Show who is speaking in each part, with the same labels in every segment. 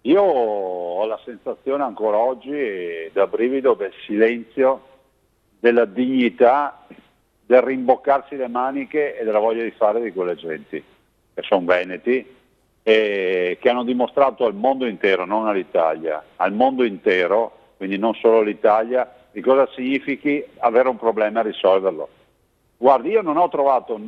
Speaker 1: Io ho la sensazione ancora oggi da brivido del silenzio, della dignità, del rimboccarsi le maniche e della voglia di fare di quelle genti, che sono veneti, e che hanno dimostrato al mondo intero, non all'Italia, al mondo intero, quindi non solo l'Italia, di cosa significhi avere un problema e risolverlo. Guardi, io non ho trovato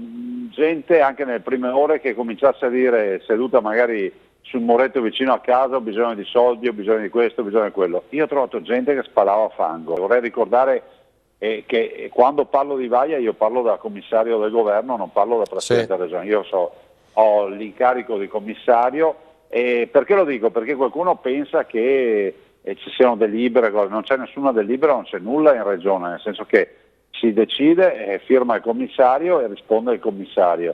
Speaker 1: gente anche nelle prime ore che cominciasse a dire, seduta magari sul muretto vicino a casa, ho bisogno di soldi, ho bisogno di questo, ho bisogno di quello. Io ho trovato gente che sparava fango. Vorrei ricordare che quando parlo di Vaia io parlo da commissario del governo, non parlo da Presidente della Regione. Io ho l'incarico di commissario, e perché lo dico? Perché qualcuno pensa che ci siano delibere, non c'è nessuna delibera, non c'è nulla in Regione, nel senso che si decide, firma il commissario e risponde il commissario.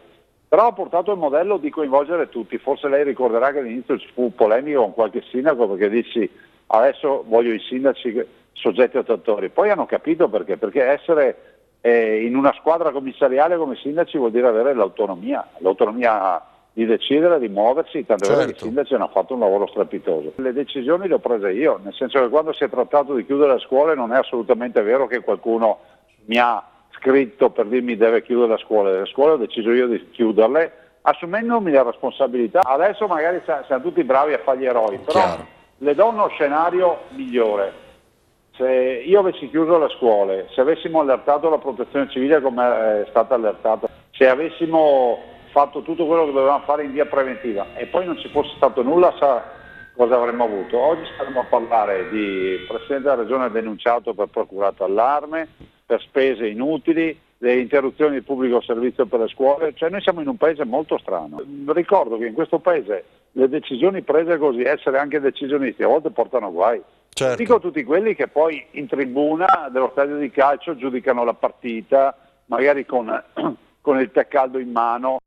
Speaker 1: Però ha portato il modello di coinvolgere tutti. Forse lei ricorderà che all'inizio ci fu polemica con qualche sindaco perché dissi adesso voglio i sindaci soggetti attuatori. Poi hanno capito perché essere in una squadra commissariale come sindaci vuol dire avere l'autonomia di decidere, di muoversi, tanto vero che i sindaci hanno fatto un lavoro strepitoso. Le decisioni le ho prese io, nel senso che quando si è trattato di chiudere le scuole non è assolutamente vero che qualcuno mi ha scritto per dirmi deve chiudere le scuole ho deciso io di chiuderle, assumendomi la responsabilità. Adesso magari siamo tutti bravi a fare gli eroi, però le do uno scenario migliore. Se io avessi chiuso le scuole, se avessimo allertato la protezione civile come è stata allertata, se avessimo fatto tutto quello che dovevamo fare in via preventiva e poi non ci fosse stato nulla, sa cosa avremmo avuto? Oggi staremo a parlare di Presidente della Regione denunciato per procurato allarme, per spese inutili, le interruzioni di pubblico servizio per le scuole, cioè noi siamo in un paese molto strano. Ricordo che in questo paese le decisioni prese così, essere anche decisionisti, a volte portano guai. Dico a tutti quelli che poi in tribuna dello stadio di calcio giudicano la partita, magari con il tè caldo in mano,